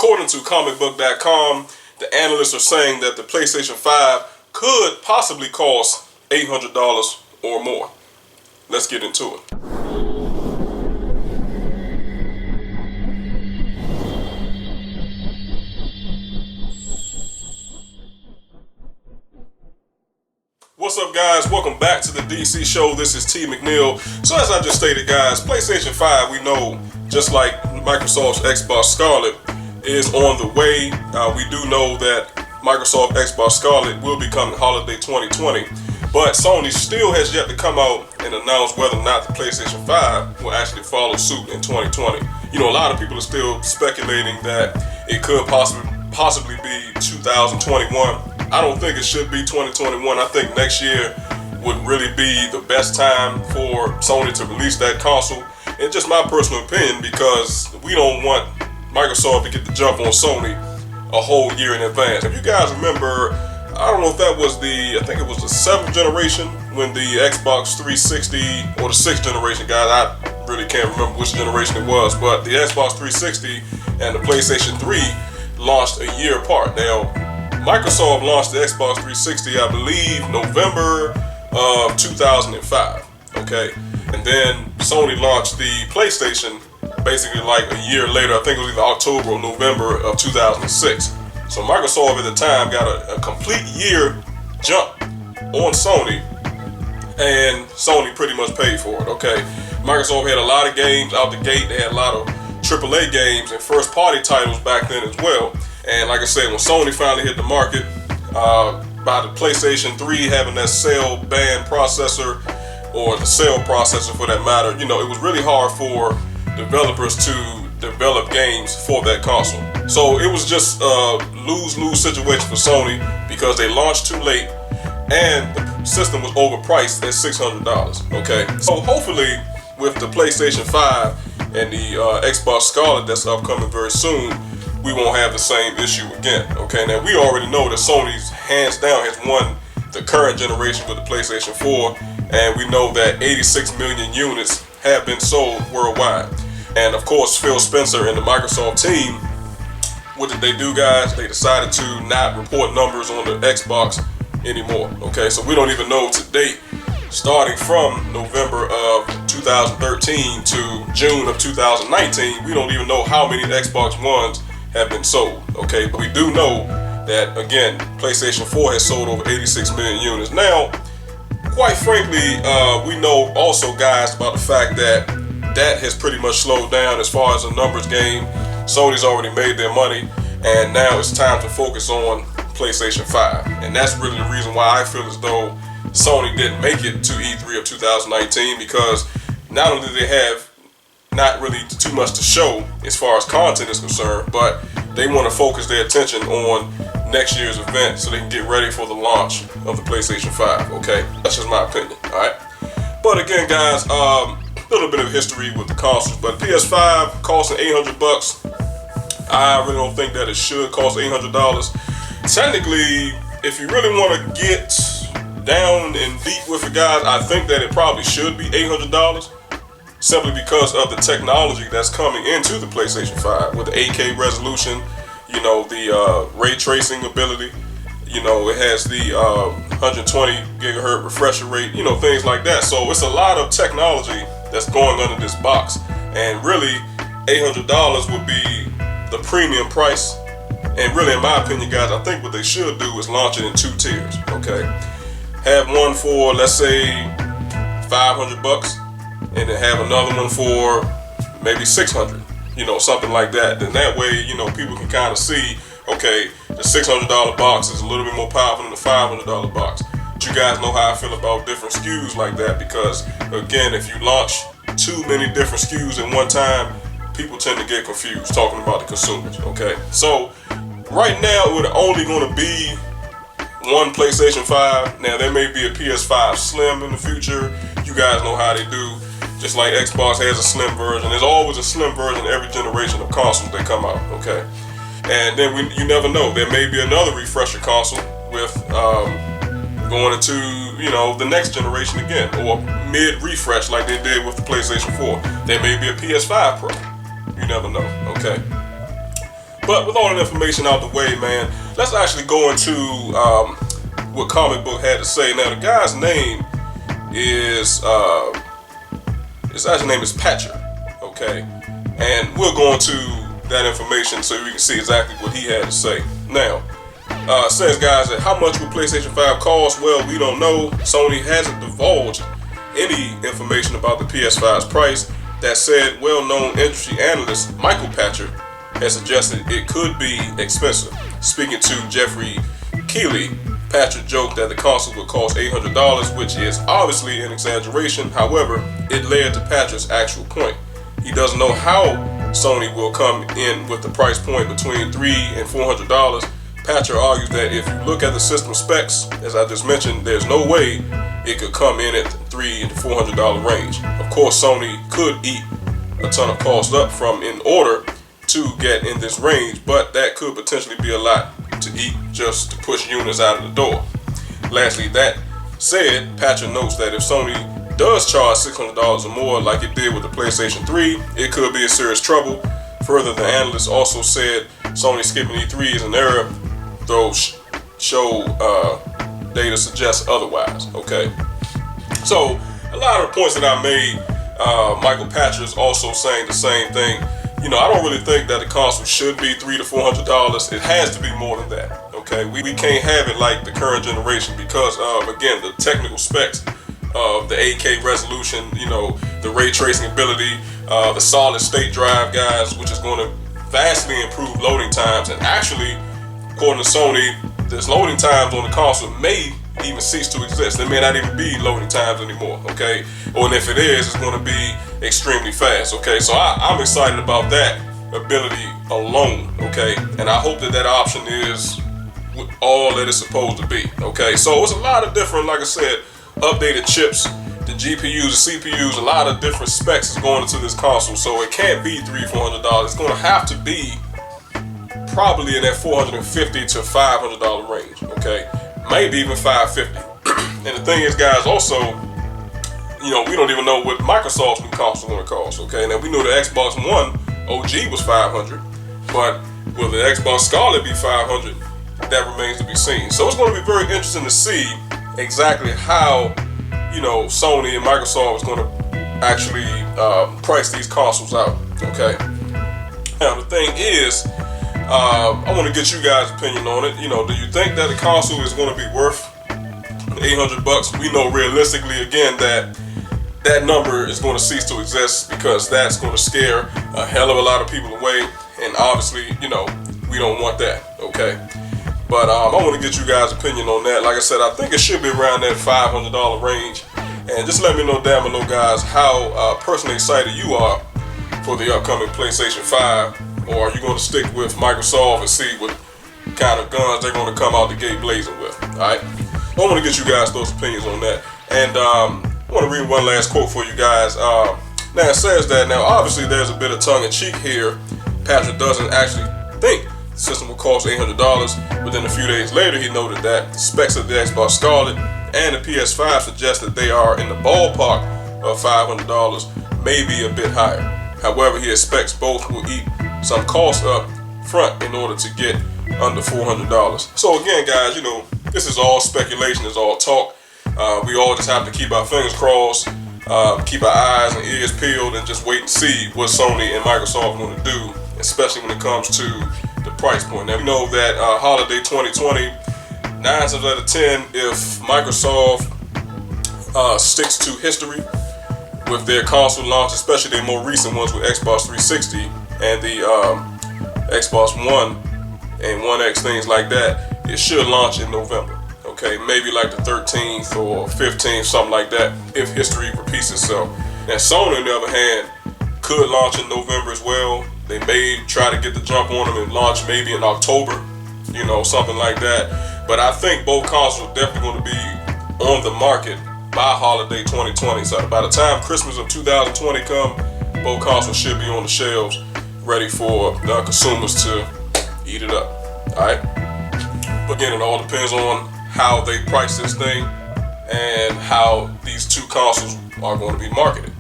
According to comicbook.com, the analysts are saying that the PlayStation 5 could possibly cost $800 or more. Let's get into it. What's up, guys? Welcome back to the DC show. This is T. McNeil. So as I just stated, guys, PlayStation 5, we know, just like Microsoft's Xbox Scarlet, is on the way. We do know that Microsoft Xbox Scarlet will be coming holiday 2020, but Sony still has yet to come out and announce whether or not the PlayStation 5 will actually follow suit in 2020. You know, a lot of people are still speculating that it could possibly be 2021. I don't think it should be 2021. I think next year would really be the best time for Sony to release that console. And just my personal opinion, because we don't want Microsoft to get the jump on Sony a whole year in advance. If you guys remember, I don't know if that was I think it was the 7th generation when the Xbox 360, or the 6th generation, guys, I really can't remember which generation it was, but the Xbox 360 and the PlayStation 3 launched a year apart. Now, Microsoft launched the Xbox 360, I believe, November of 2005, okay? And then Sony launched the PlayStation basically like a year later. I think it was either October or November of 2006. So Microsoft at the time got a complete year jump on Sony, and Sony pretty much paid for it, okay? Microsoft had a lot of games out the gate. They had a lot of AAA games and first-party titles back then as well. And like I said, when Sony finally hit the market, by the PlayStation 3 having that cell band processor, or the cell processor for that matter, you know, it was really hard for developers to develop games for that console. So it was just a lose-lose situation for Sony because they launched too late and the system was overpriced at $600, okay? So hopefully with the PlayStation 5 and the Xbox Scarlet that's upcoming very soon, we won't have the same issue again, okay? Now, we already know that Sony's hands down has won the current generation with the PlayStation 4, and we know that 86 million units have been sold worldwide. And of course, Phil Spencer and the Microsoft team, what did they do, guys? They decided to not report numbers on the Xbox anymore, okay? So we don't even know to date, starting from November of 2013 to June of 2019, we don't even know how many Xbox Ones have been sold, okay? But we do know that, again, PlayStation 4 has sold over 86 million units. Now, quite frankly, we know also, guys, about the fact that has pretty much slowed down as far as the numbers game. Sony's already made their money, and now it's time to focus on PlayStation 5. And that's really the reason why I feel as though Sony didn't make it to E3 of 2019, because not only do they have not really too much to show as far as content is concerned, but they want to focus their attention on next year's event so they can get ready for the launch of the PlayStation 5, okay? That's just my opinion, all right? But again, guys, a little bit of history with the consoles, but PS5 costing $800, I really don't think that it should cost $800. Technically, if you really want to get down and deep with it, guys, I think that it probably should be $800, simply because of the technology that's coming into the PlayStation 5 with the 8K resolution, you know, the ray tracing ability, you know, it has the 120 gigahertz refresher rate, you know, things like that. So it's a lot of technology that's going under this box, and really $800 would be the premium price. And really, in my opinion, guys, I think what they should do is launch it in 2 tiers, okay? Have one for, let's say, $500, and then have another one for maybe $600, you know, something like that. Then that way, you know, people can kind of see, okay, the $600 box is a little bit more powerful than the $500 box. But you guys know how I feel about different SKUs like that, because again, if you launch too many different SKUs at one time, people tend to get confused talking about the consumers, okay? So right now, we're only going to be one PlayStation 5. Now, there may be a PS5 Slim in the future. You guys know how they do. Just like Xbox has a slim version, there's always a slim version every generation of consoles that come out, okay? And then you never know, there may be another refresher console with going into, you know, the next generation again, or mid-refresh like they did with the PlayStation 4. There may be a PS5 Pro. You never know, okay? But with all that information out the way, man, let's actually go into what Comic Book had to say. Now, the guy's name is his actual name is Patcher, okay? And we'll go into that information so we can see exactly what he had to say. Now, says, guys, that how much will PlayStation 5 cost? Well, we don't know. Sony hasn't divulged any information about the PS5's price. That said, well-known industry analyst Michael Patcher has suggested it could be expensive. Speaking to Jeffrey Keighley, Patcher joked that the console would cost $800, which is obviously an exaggeration. However, it led to Patcher's actual point. He doesn't know how Sony will come in with the price point between $300 and $400. Patcher argues that if you look at the system specs, as I just mentioned, there's no way it could come in at $300 to $400 range. Of course, Sony could eat a ton of cost up from in order to get in this range, but that could potentially be a lot to eat just to push units out of the door. Lastly, that said, Patcher notes that if Sony does charge $600 or more like it did with the PlayStation 3, it could be in serious trouble. Further, the analyst also said Sony skipping E3 is an error, though show data suggests otherwise, okay? So, a lot of the points that I made, Michael Patcher is also saying the same thing. You know, I don't really think that the console should be $300 to $400. It has to be more than that, okay? We can't have it like the current generation because of, again, the technical specs of the 8K resolution, you know, the ray tracing ability, the solid state drive, guys, which is going to vastly improve loading times. And actually, according to Sony, this loading times on the console may even cease to exist. There may not even be loading times anymore, okay? Or if it is, it's going to be extremely fast, okay? So I'm excited about that ability alone, okay? And I hope that that option is all that it's supposed to be, okay? So it's a lot of different, like I said, updated chips, the GPUs, the CPUs, a lot of different specs is going into this console. So it can't be $300 to $400. It's going to have to be probably in that $450 to $500 range, okay? Maybe even $550. And the thing is, guys, also, you know, we don't even know what Microsoft's new console is going to cost, okay? Now, we know the Xbox One OG was $500, but will the Xbox Scarlet be $500? That remains to be seen. So it's going to be very interesting to see exactly how, you know, Sony and Microsoft is going to actually price these consoles out, okay? Now, the thing is, I want to get you guys' opinion on it. You know, do you think that the console is going to be worth $800? We know realistically, again, that that number is going to cease to exist because that's going to scare a hell of a lot of people away. And obviously, you know, we don't want that, okay? But I want to get you guys' opinion on that. Like I said, I think it should be around that $500 range. And just let me know down below, guys, how personally excited you are for the upcoming PlayStation 5. Or are you going to stick with Microsoft and see what kind of guns they're going to come out the gate blazing with? Alright? I want to get you guys those opinions on that. And I want to read one last quote for you guys. Now it says that, now obviously there's a bit of tongue-in-cheek here. Patrick doesn't actually think the system will cost $800. But then a few days later he noted that the specs of the Xbox Scarlet and the PS5 suggest that they are in the ballpark of $500, maybe a bit higher. However, he expects both will eat some cost up front in order to get under $400. So again, guys, you know, this is all speculation, it's all talk. We all just have to keep our fingers crossed, keep our eyes and ears peeled, and just wait and see what Sony and Microsoft are going to do, especially when it comes to the price point. Now, we know that holiday 2020, 9 times out of 10, if Microsoft sticks to history with their console launch, especially their more recent ones with Xbox 360 and the Xbox One and One X, things like that, it should launch in November. Okay, maybe like the 13th or 15th, something like that, if history repeats itself. Now, Sony, on the other hand, could launch in November as well. They may try to get the jump on them and launch maybe in October, you know, something like that. But I think both consoles are definitely going to be on the market by holiday 2020. So by the time Christmas of 2020 come, both consoles should be on the shelves, ready for the consumers to eat it up. Alright? But again, it all depends on how they price this thing and how these two consoles are going to be marketed.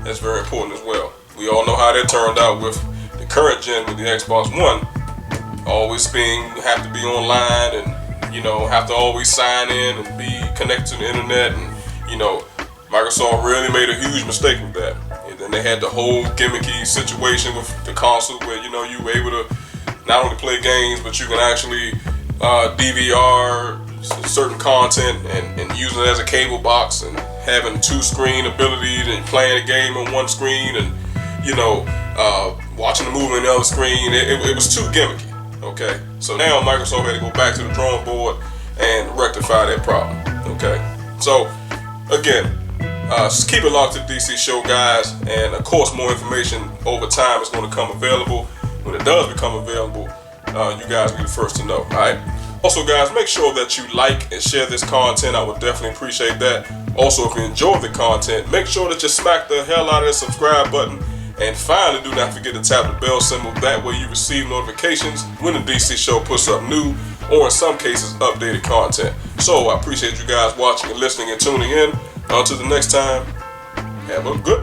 That's very important as well. We all know how that turned out with the current gen with the Xbox One. always have to be online and have to always sign in and be connected to the internet, and Microsoft really made a huge mistake with that. And then they had the whole gimmicky situation with the console where you were able to not only play games, but you can actually DVR certain content and using it as a cable box, and having 2-screen ability and playing a game on one screen, and watching the movie on the other screen. It was too gimmicky. Okay, so now Microsoft had to go back to the drawing board and rectify that problem. Okay, so again, just keep it locked to the DC show, guys, and of course more information over time is going to come available. When it does become available, you guys will be the first to know. Alright, also guys, make sure that you like and share this content. I would definitely appreciate that. Also, if you enjoy the content, make sure that you smack the hell out of that subscribe button. And finally, do not forget to tap the bell symbol. That way you receive notifications when the DC show puts up new, or in some cases, updated content. So I appreciate you guys watching and listening and tuning in. Until the next time, have a good one.